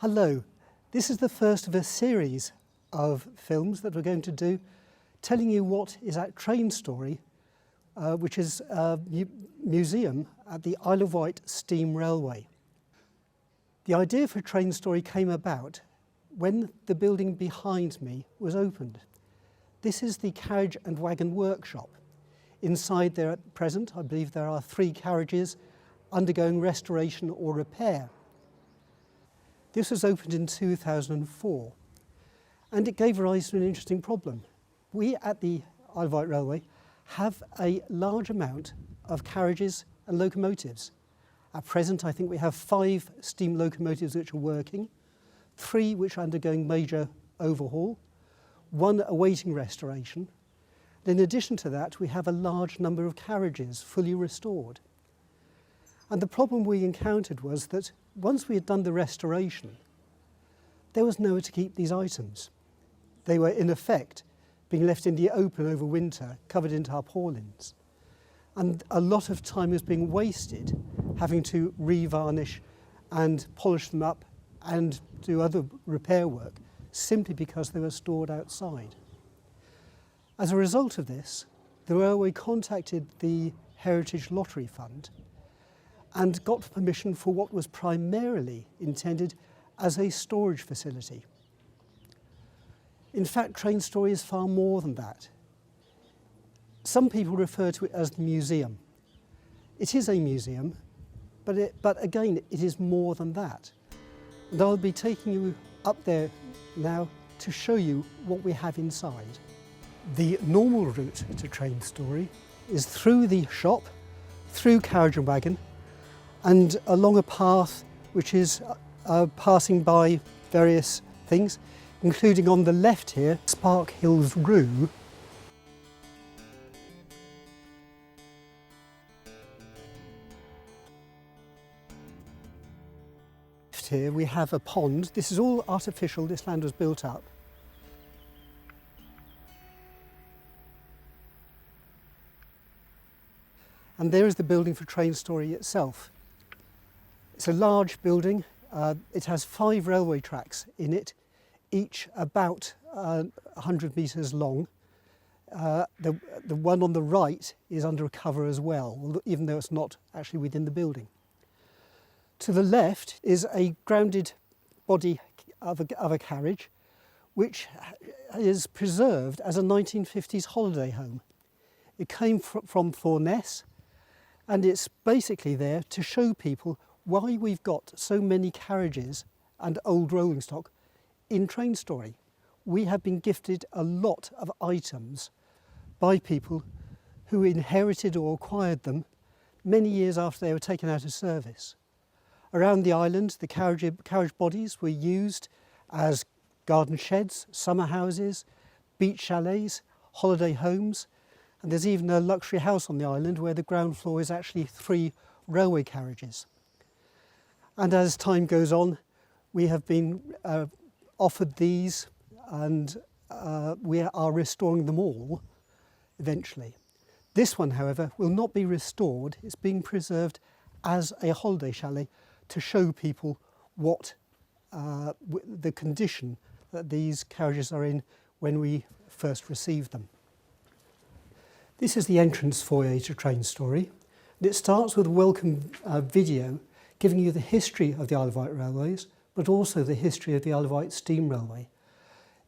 Hello, this is the first of a series of films that we're going to do telling you what is at Train Story, which is a museum at the Isle of Wight Steam Railway. The idea for Train Story came about when the building behind me was opened. This is the carriage and wagon workshop. Inside there at present, I believe there are 3 carriages undergoing restoration or repair. This was opened in 2004 and it gave rise to an interesting problem. We at the Isle of Wight Railway have a large amount of carriages and locomotives. At present I think we have 5 steam locomotives which are working, 3 which are undergoing major overhaul, 1 awaiting restoration. In addition to that we have a large number of carriages fully restored. And the problem we encountered was that once we had done the restoration, there was nowhere to keep these items. They were in effect being left in the open over winter, covered in tarpaulins. And a lot of time was being wasted having to revarnish and polish them up and do other repair work simply because they were stored outside. As a result of this, the railway contacted the Heritage Lottery Fund and got permission for what was primarily intended as a storage facility. In fact, Train Story is far more than that. Some people refer to it as the museum. It is a museum, but again, it is more than that. And I'll be taking you up there now to show you what we have inside. The normal route to Train Story is through the shop, through carriage and wagon, and along a path which is passing by various things, including on the left here, Spark Hills Roo. Here we have a pond. This is all artificial, this land was built up. And there is the building for Train Story itself. It's a large building. It has 5 railway tracks in it, each about 100 metres long. The one on the right is under a cover as well, even though it's not actually within the building. To the left is a grounded body of a carriage, which is preserved as a 1950s holiday home. It came from Thorness, and it's basically there to show people why we've got so many carriages and old rolling stock in Train Story. We have been gifted a lot of items by people who inherited or acquired them many years after they were taken out of service. Around the island, the carriage bodies were used as garden sheds, summer houses, beach chalets, holiday homes, and there's even a luxury house on the island where the ground floor is actually 3 railway carriages. And as time goes on, we have been offered these, and we are restoring them all eventually. This one, however, will not be restored. It's being preserved as a holiday chalet to show people what the condition that these carriages are in when we first received them. This is the entrance foyer to Train Story. And it starts with a welcome video giving you the history of the Isle of Wight Railways, but also the history of the Isle of Wight Steam Railway.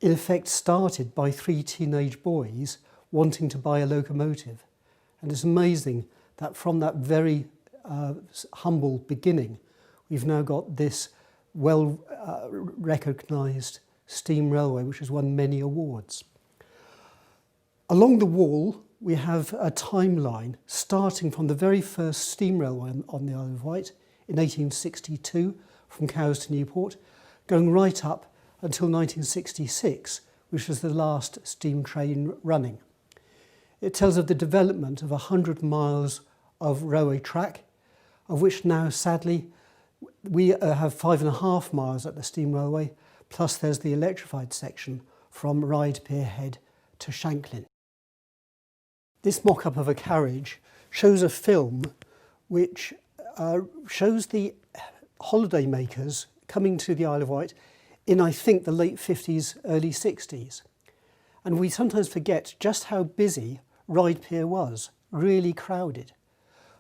In effect started by 3 teenage boys wanting to buy a locomotive. And it's amazing that from that very humble beginning, we've now got this well recognised steam railway which has won many awards. Along the wall we have a timeline starting from the very first steam railway on the Isle of Wight in 1862 from Cowes to Newport, going right up until 1966, which was the last steam train running. It tells of the development of 100 miles of railway track, of which now sadly we have 5.5 miles at the steam railway, plus there's the electrified section from Ryde Pier Head to Shanklin. This mock-up of a carriage shows a film which shows the holidaymakers coming to the Isle of Wight in, I think, the late 50s, early 60s. And we sometimes forget just how busy Ryde Pier was, really crowded.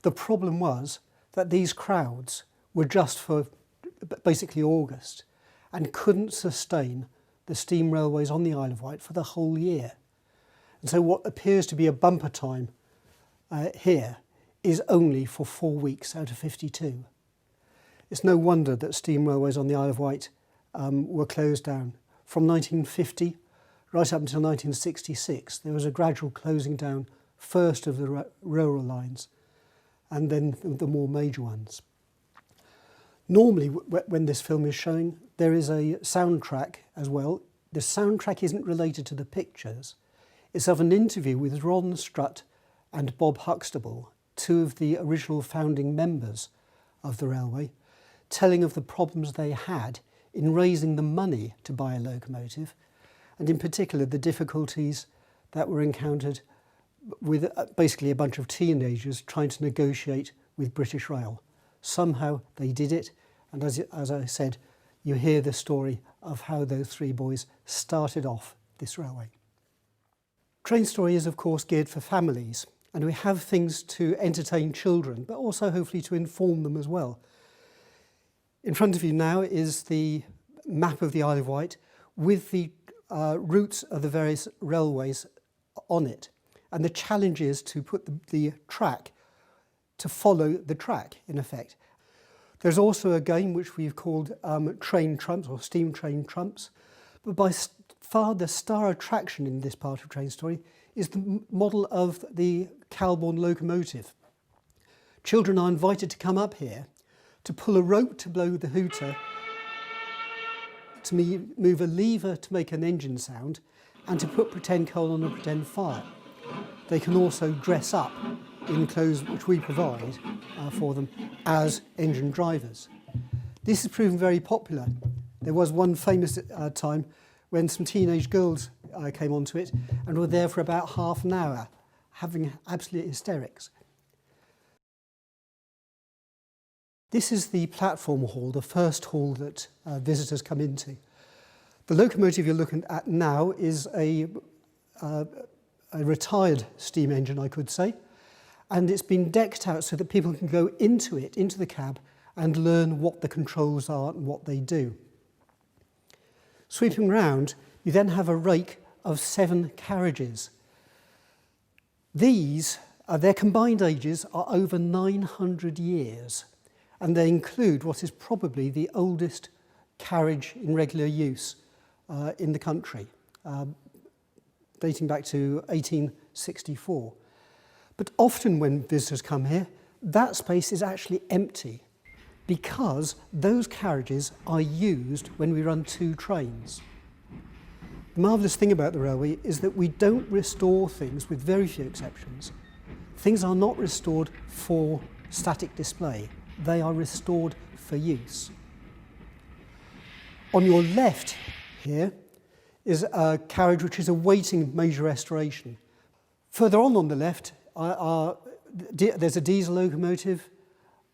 The problem was that these crowds were just for basically August and couldn't sustain the steam railways on the Isle of Wight for the whole year. And so what appears to be a bumper time here is only for 4 weeks out of 52. It's no wonder that steam railways on the Isle of Wight were closed down. From 1950 right up until 1966, there was a gradual closing down, first of the rural lines and then the more major ones. Normally, when this film is showing, there is a soundtrack as well. The soundtrack isn't related to the pictures. It's of an interview with Ron Strutt and Bob Huxtable, two of the original founding members of the railway, telling of the problems they had in raising the money to buy a locomotive, and in particular the difficulties that were encountered with basically a bunch of teenagers trying to negotiate with British Rail. Somehow they did it, and as I said, you hear the story of how those three boys started off this railway. Train Story is of course geared for families, and we have things to entertain children, but also hopefully to inform them as well. In front of you now is the map of the Isle of Wight with the routes of the various railways on it. And the challenge is to put the track to follow the track, in effect. There's also a game which we've called Train Trumps, or Steam Train Trumps. But by far the star attraction in this part of Train Story is the model of the Calbourne locomotive. Children are invited to come up here to pull a rope to blow the hooter, to move a lever to make an engine sound, and to put pretend coal on a pretend fire. They can also dress up in clothes which we provide for them as engine drivers. This has proven very popular. There was one famous time when some teenage girls came onto it and were there for about half an hour, having absolute hysterics. This is the platform hall, the first hall that visitors come into. The locomotive you're looking at now is a retired steam engine, I could say, and it's been decked out so that people can go into it, into the cab, and learn what the controls are and what they do. Sweeping round, you then have a rake of 7 carriages. These, their combined ages are over 900 years, and they include what is probably the oldest carriage in regular use in the country, dating back to 1864. But often when visitors come here, that space is actually empty because those carriages are used when we run 2 trains. The marvellous thing about the railway is that we don't restore things, with very few exceptions. Things are not restored for static display. They are restored for use. On your left here is a carriage which is awaiting major restoration. Further on the left there's a diesel locomotive,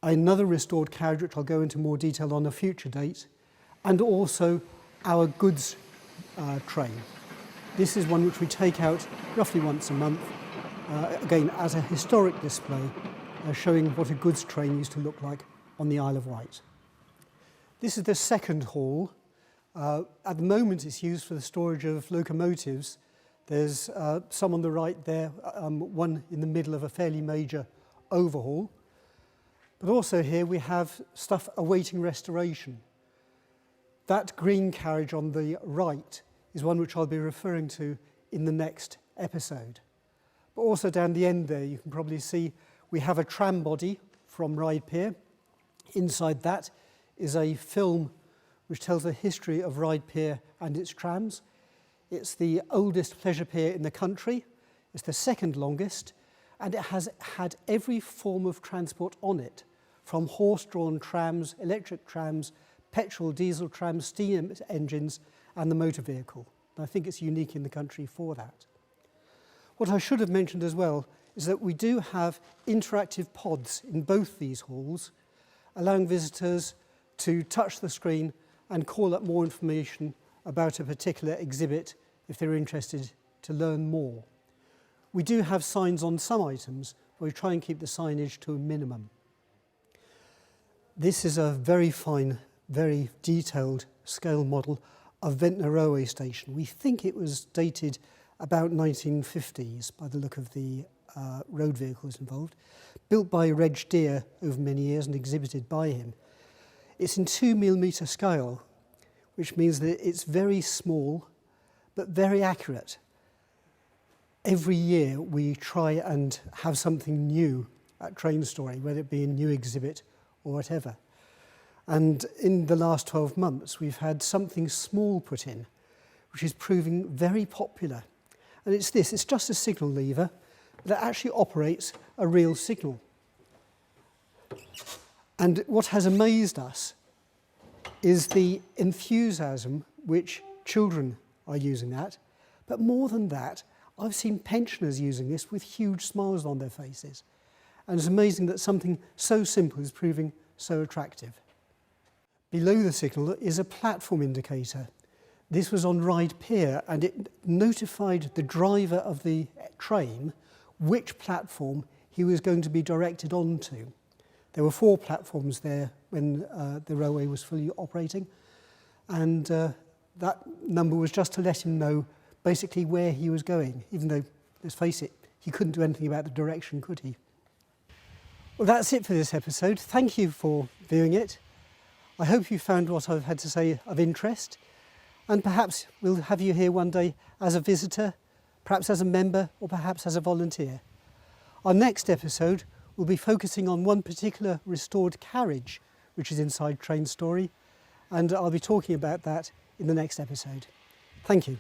another restored carriage which I'll go into more detail on a future date, and also our goods train. This is one which we take out roughly once a month, again as a historic display, showing what a goods train used to look like on the Isle of Wight. This is the second hall. At the moment it's used for the storage of locomotives. There's some on the right there, one in the middle of a fairly major overhaul. But also here we have stuff awaiting restoration. That green carriage on the right is one which I'll be referring to in the next episode. But also down the end there you can probably see we have a tram body from Ryde Pier. Inside that is a film which tells the history of Ryde Pier and its trams. It's the oldest pleasure pier in the country, it's the second longest, and it has had every form of transport on it, from horse-drawn trams, electric trams, petrol, diesel trams, steam engines, and the motor vehicle. And I think it's unique in the country for that. What I should have mentioned as well is that we do have interactive pods in both these halls, allowing visitors to touch the screen and call up more information about a particular exhibit if they're interested to learn more. We do have signs on some items, but we try and keep the signage to a minimum. This is a very fine, very detailed scale model of Ventnor Railway Station. We think it was dated about 1950s by the look of the road vehicles involved, built by Reg Deer over many years and exhibited by him. It's in 2mm scale, which means that it's very small but very accurate. Every year we try and have something new at Train Story, whether it be a new exhibit or whatever. And in the last 12 months we've had something small put in, which is proving very popular. And it's this, it's just a signal lever that actually operates a real signal. And what has amazed us is the enthusiasm which children are using that. But more than that, I've seen pensioners using this with huge smiles on their faces. And it's amazing that something so simple is proving so attractive. Below the signal is a platform indicator. This was on Ryde Pier and it notified the driver of the train which platform he was going to be directed onto. There were 4 platforms there when the railway was fully operating, and that number was just to let him know basically where he was going, even though, let's face it, he couldn't do anything about the direction, could he? Well, that's it for this episode. Thank you for viewing it. I hope you found what I've had to say of interest, and perhaps we'll have you here one day as a visitor, perhaps as a member, or perhaps as a volunteer. Our next episode will be focusing on one particular restored carriage which is inside Train Story, and I'll be talking about that in the next episode. Thank you.